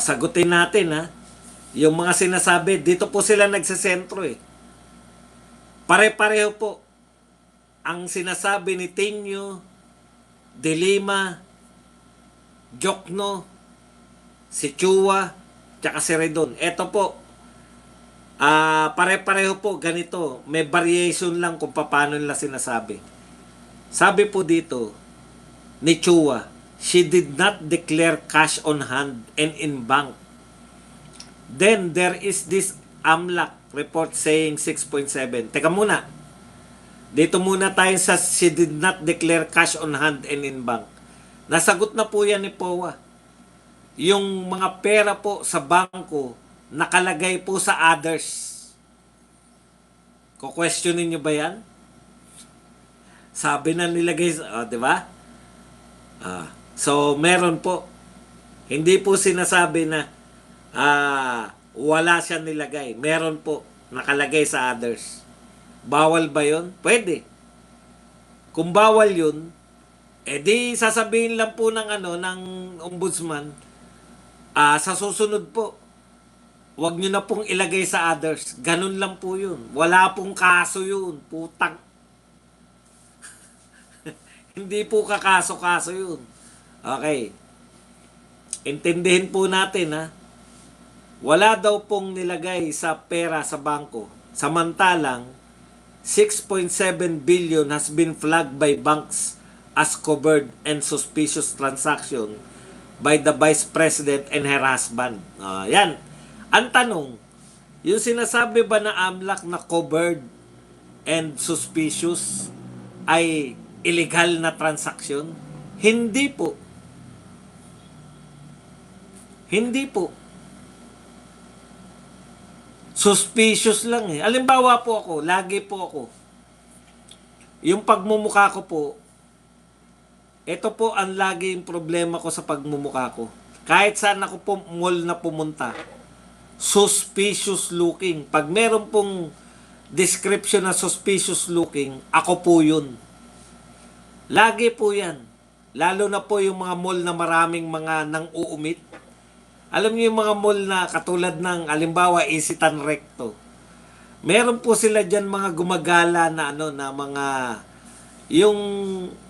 Sagutin natin ha. Yung mga sinasabi, dito po sila nagsasentro eh. Pare-pareho po ang sinasabi ni Tinio, De Lima, Jokno, si Chua, tsaka si Redon. Ito po, pare-pareho po ganito. May variation lang kung paano nila sinasabi. Sabi po dito ni Chua, she did not declare cash on hand and in bank. Then there is this AMLAC report saying 6.7. Teka muna. Dito muna tayo sa she did not declare cash on hand and in bank. Nasagot na po yan ni POA. Yung mga pera po sa bangko nakalagay po sa others. Ko-questionin nyo ba yan? Sabi na nilagay, di ba? So, meron po. Hindi po sinasabi na wala siya nilagay. Meron po nakalagay sa others. Bawal ba yun? Pwede. Kung bawal yun, di sasabihin lang po ng ng ombudsman, sa susunod po, wag nyo na pong ilagay sa others. Ganun lang po yun. Wala pong kaso yun. Putang. Hindi po kakaso-kaso yun. Okay. Intindihin po natin ha. Wala daw pong nilagay sa pera sa bangko. Samantalang, 6.7 billion has been flagged by banks as covered and suspicious transaction by the Vice President and her husband. Yan. Ang tanong, yung sinasabi ba na AMLAC na covered and suspicious ay illegal na transaction? Hindi po. Hindi po. Suspicious lang eh. Alimbawa po ako, lagi po ako. Yung pagmumukha ko po, ito po ang laging problema ko sa pagmumukha ko. Kahit saan ako po mall na pumunta, suspicious looking. Pag meron pong description na suspicious looking, ako po yun. Lagi po yan. Lalo na po yung mga mall na maraming mga nang uumit. Alam niyo yung mga mall na katulad ng alimbawa Isitan Recto. Meron po sila diyan mga gumagala na na mga yung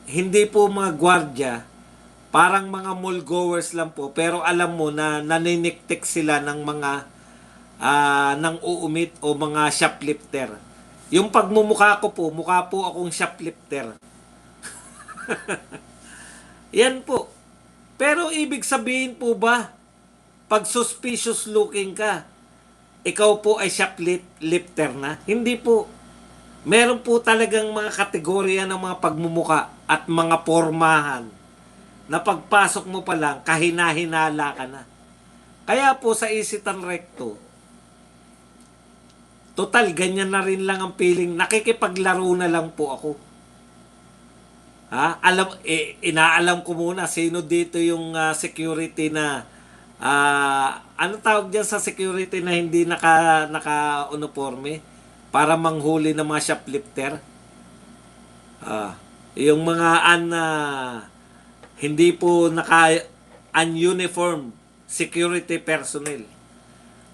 hindi po mga gwardiya, parang mga mall goers lang po, pero alam mo na naniniktik sila ng mga nang uumit o mga shoplifter. Yung pagmumukha ko po, mukha po akong shoplifter. Yan po. Pero ibig sabihin po ba, pag suspicious looking ka, ikaw po ay shoplifter na? Hindi po. Meron po talagang mga kategorya ng mga pagmumuka at mga pormahan na pagpasok mo pa lang, kahina-hinala ka na. Kaya po sa Isitan Recto, total, ganyan na rin lang ang feeling. Nakikipaglaro na lang po ako. Inaalam ko muna sino dito yung security na ano tawag diyan sa security na hindi naka-uniforme para manghuli ng mga shoplifter. Yung mga hindi po naka-uniform security personnel.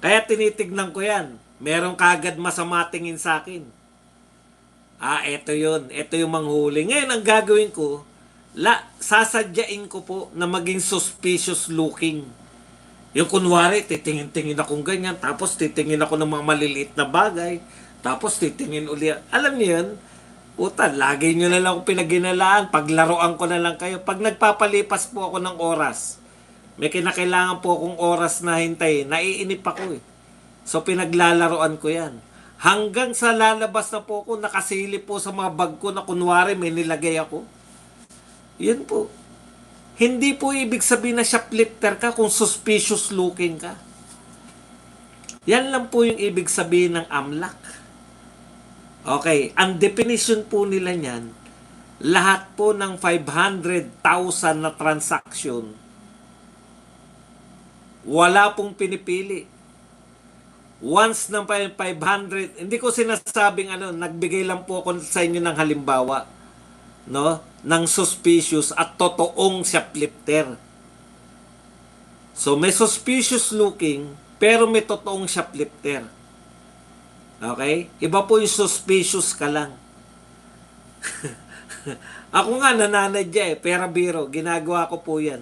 Kaya tinitignan ko yan. Meron kagad masama tingin sa akin. Eto yun. Eto yung manghuli. Ngayon, ang gagawin ko, sasadyain ko po na maging suspicious looking. Yung kunwari, titingin-tingin akong ganyan, tapos titingin ako ng mga maliliit na bagay, tapos titingin uli. Alam niyo yun? Puta, lagi nyo na lang ako pinaginalaan, paglaruan ko na lang kayo. Pag nagpapalipas po ako ng oras, may kinakailangan po akong oras na hintayin, naiinip ako eh. So pinaglalaroan ko yan. Hanggang sa lalabas na po ako, nakasilip po sa mga bag ko na kunwari may nilagay ako. Yun po. Hindi po ibig sabihin na shoplifter ka kung suspicious looking ka. Yan lang po yung ibig sabihin ng AMLAC. Okay, ang definition po nila niyan, lahat po ng 500,000 na transaction, wala pong pinipili. Once ng 500, hindi ko sinasabing nagbigay lang po ako sa inyo ng halimbawa, no, ng suspicious at totoong shoplifter. So may suspicious looking pero may totoong shoplifter. Okay? Iba po yung suspicious ka lang. Ako nga nananadya pera biro, ginagawa ko po yan.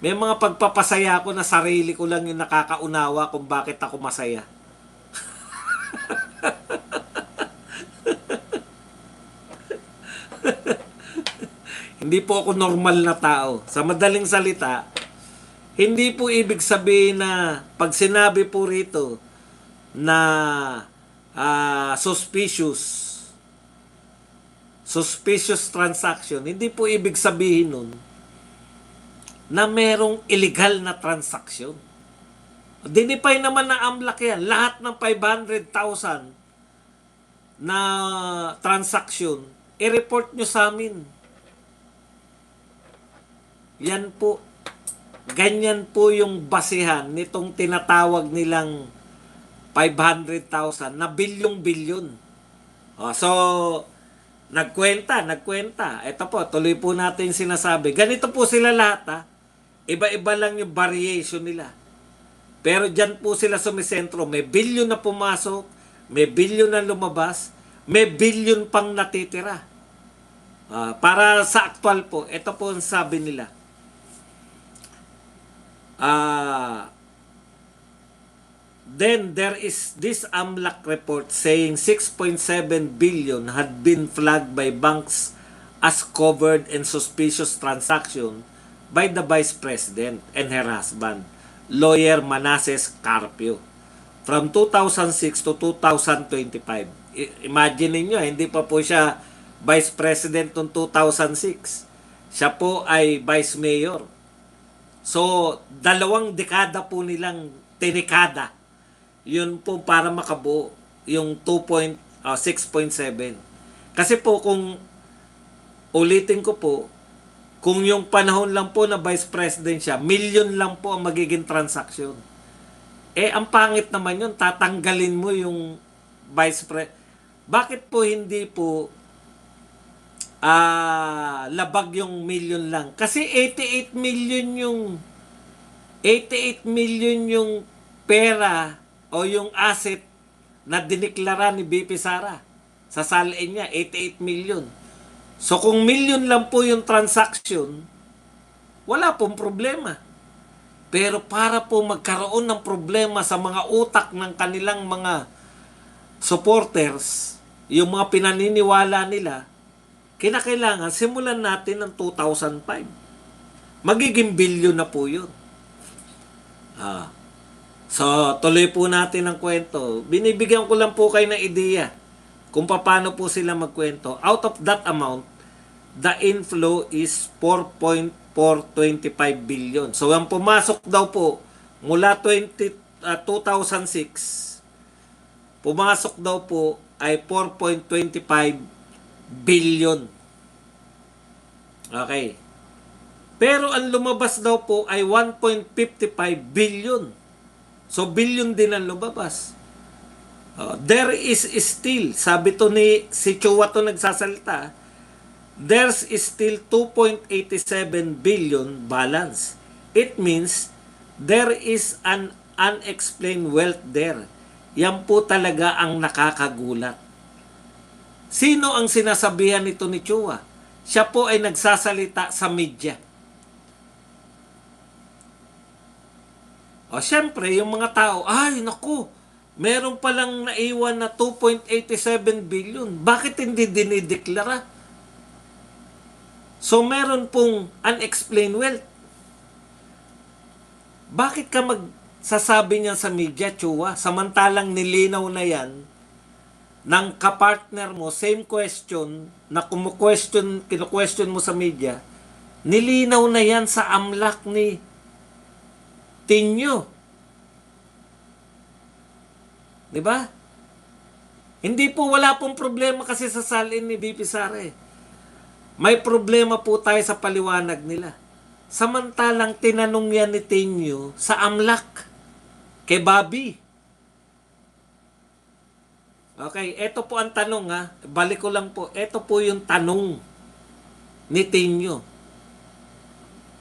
May mga pagpapasaya ko na sarili ko lang yung nakakaunawa kung bakit ako masaya. Hindi po ako normal na tao. Sa madaling salita, hindi po ibig sabihin na pag sinabi po rito na suspicious transaction, hindi po ibig sabihin nun na merong illegal na transaction. Dinipay naman na AMLAC yan. Lahat ng 500,000 na transaction, i-report nyo sa amin. Yan po. Ganyan po yung basihan nitong tinatawag nilang 500,000 na bilyong-bilyon. So, nagkwenta. Ito po, tuloy po natin sinasabi. Ganito po sila lahat, ha. Iba-iba lang yung variation nila. Pero dyan po sila sumisentro. May bilyon na pumasok, may bilyon na lumabas, may bilyon pang natitira. Para sa actual po, ito po ang sabi nila. Then there is this AMLAC report saying 6.7 billion had been flagged by banks as covered in suspicious transaction by the Vice President and her husband, lawyer Manasseh Carpio, from 2006 to 2025. Imagine niyo, hindi pa po siya Vice President noong 2006. Siya po ay Vice Mayor. So, 2 dekada po nilang tinikada. Yun po para makabuo yung 6.7. Kasi po kung ulitin ko po, kung yung panahon lang po na Vice President siya, million lang po ang magiging transaction. Ang pangit naman yun, tatanggalin mo yung Vice President. Bakit po hindi po labag yung million lang? Kasi 88 million yung pera o yung asset na diniklara ni BP Sara. Sa salin niya, 88 million. So kung million lang po yung transaction, wala pong problema. Pero para po magkaroon ng problema sa mga utak ng kanilang mga supporters, yung mga pinaniniwala nila, kinakailangan simulan natin ng 2005. Magiging bilyon na po yun. So, tuloy po natin ang kwento. Binibigyan ko lang po kayo ng ideya kung paano po sila magkwento. Out of that amount, the inflow is 4.425 billion. So, ang pumasok daw po mula 2006, pumasok daw po ay 4.25 billion. Okay. Pero ang lumabas daw po ay 1.55 billion. So, billion din ang lumabas. There is still, sabi to ni si Chua to nagsasalita, there's still 2.87 billion balance. It means there is an unexplained wealth there. Yan po talaga ang nakakagulat. Sino ang sinasabihan nito ni Chua? Siya po ay nagsasalita sa media. Siyempre, yung mga tao, ay naku, meron palang naiwan na 2.87 billion. Bakit hindi dinideklara? So, meron pong unexplained wealth. Bakit ka magsasabi niya sa media, Chua? Samantalang nilinaw na yan ng kapartner mo, same question, na kinu-question mo sa media, nilinaw na yan sa AMLAC ni Tinyo. Diba? Hindi po, wala pong problema kasi sa salin ni BP Sara. May problema po tayo sa paliwanag nila. Samantalang tinanong yan ni Tinyo sa AMLAC kay Bobby. Okay, eto po ang tanong ha. Balik ko lang po. Eto po yung tanong ni Tinyo.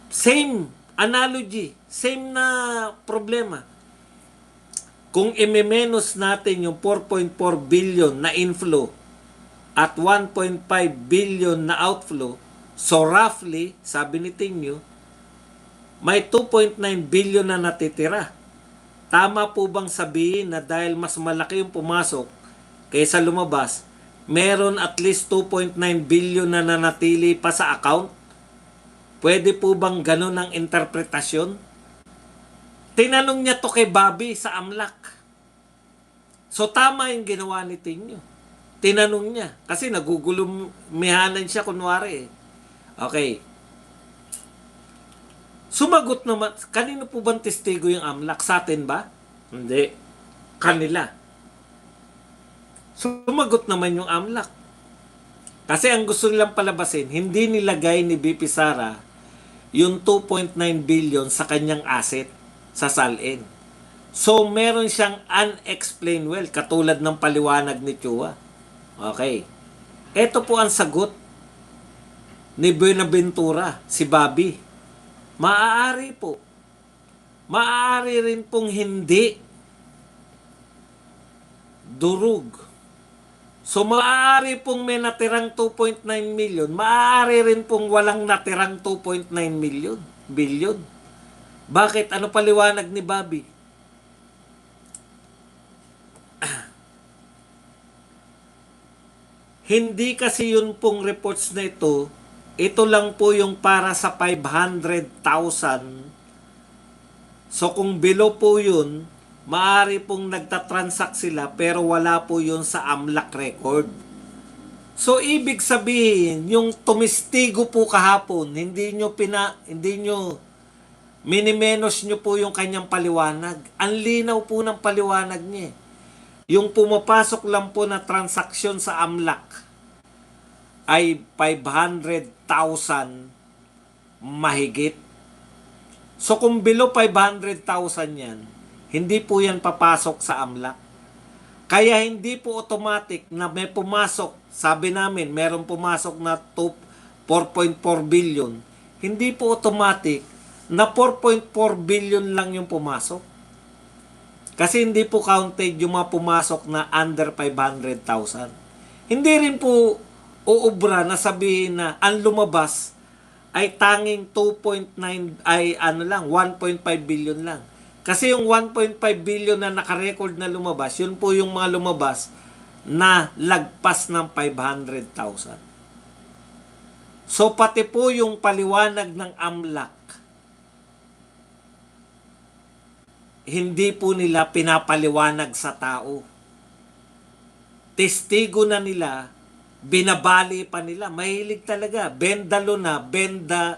Same Analogy, same na problema. Kung i-menos natin yung 4.4 billion na inflow at 1.5 billion na outflow, so roughly, sabi ni Tingyo, may 2.9 billion na natitira. Tama po bang sabihin na dahil mas malaki yung pumasok kaysa lumabas, meron at least 2.9 billion na nanatili pa sa account? Pwede po bang ganun ang interpretasyon? Tinanong niya to kay Bobby sa AMLAC. So tama yung ginawa ni Tingyo. Tinanong niya. Kasi nagugulumihanan siya kunwari eh. Okay. Sumagot naman. Kanino po bang testigo yung AMLAC? Sa atin ba? Hindi. Kanila. Sumagot naman yung AMLAC. Kasi ang gusto nilang palabasin, hindi nilagay ni BP Sara yung 2.9 billion sa kanyang asset sa SALN. So, meron siyang unexplained wealth, katulad ng paliwanag ni Chua. Okay. Ito po ang sagot ni Buenaventura, si Bobby. Maaari po. Maaari rin pong hindi. Durug. So, maaari pong may natirang 2.9 million. Maaari rin pong walang natirang 2.9 million. Billion. Bakit? Ano paliwanag ni Bobby? Hindi kasi yun pong reports na ito. Ito lang po yung para sa 500,000. So, kung below po yun, maaari pong nagtatransact sila pero wala po yun sa AMLAC record. So, ibig sabihin, yung tumistigo po kahapon, hindi nyo minimenos nyo po yung kanyang paliwanag. Ang linaw po ng paliwanag niya. Yung pumapasok lang po na transaksyon sa AMLAC ay 500,000 mahigit. So, kung below 500,000 yan, hindi po yan papasok sa AMLAC. Kaya hindi po automatic na may pumasok. Sabi namin, meron pumasok na 4.4 billion. Hindi po automatic na 4.4 billion lang yung pumasok. Kasi hindi po counted yung mga pumasok na under 500,000. Hindi rin po uubra na sabihin na ang lumabas ay tanging 2.9 ay 1.5 billion lang. Kasi yung 1.5 billion na nakarecord na lumabas, yun po yung mga lumabas na lagpas ng 500,000. So pati po yung paliwanag ng AMLAC, hindi po nila pinapaliwanag sa tao. Testigo na nila, binabali pa nila. Mahilig talaga. Bendalo na, benda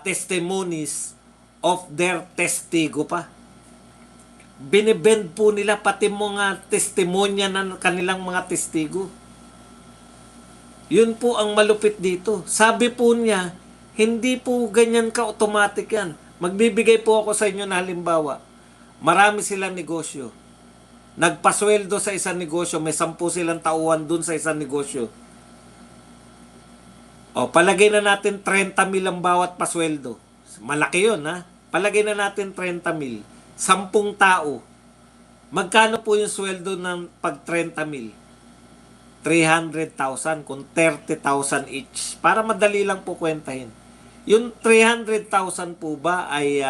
testimonies of their testigo pa. Binibend po nila pati mga testimonya ng kanilang mga testigo. Yun po ang malupit dito. Sabi po niya, hindi po ganyan ka-automatic yan. Magbibigay po ako sa inyo na halimbawa. Marami silang negosyo. Nagpasweldo sa isang negosyo, may 10 silang tauhan dun sa isang negosyo. O, palagay na natin 30 mil ang bawat pasweldo. Malaki yun, ha? Palagay na natin 30 mil. 10 tao. Magkano po yung sweldo ng pag 30 mil? 300,000 kung 30,000 each. Para madali lang po kwentahin. Yung 300,000 po ba ay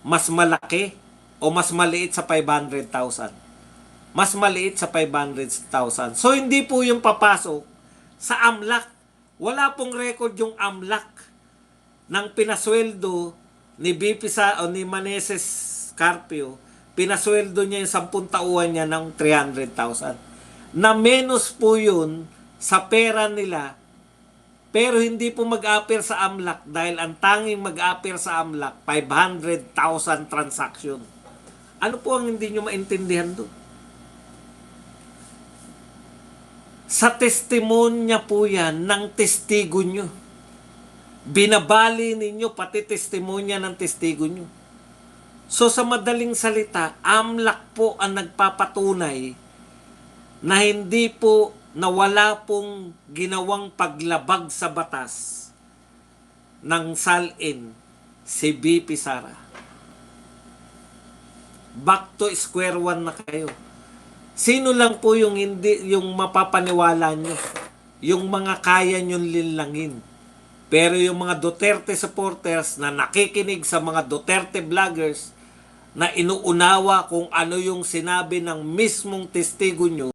mas malaki o mas maliit sa 500,000? Mas maliit sa 500,000. So, hindi po yung papasok sa AMLAC. Wala pong record yung AMLAC ng pinasweldo ni BP o ni Maneses Carpio. Pinasweldo niya yung 10 tauhan niya ng 300,000. Na menos po yun sa pera nila. Pero hindi po mag-appear sa AMLAC dahil ang tanging mag-appear sa AMLAC, 500,000 transaction. Ano po ang hindi nyo maintindihan doon? Sa testimonya po yan ng testigo nyo. Binabali ninyo pati testimonya ng testigo nyo. So sa madaling salita, AMLAC po ang nagpapatunay na hindi po na wala pong ginawang paglabag sa batas ng salin si BP Sara. Back to square one na kayo. Sino lang po yung hindi yung mapapaniwala nyo? Yung mga kaya nyong linlangin. Pero yung mga Duterte supporters na nakikinig sa mga Duterte vloggers na inuunawa kung ano yung sinabi ng mismong testigo nyo,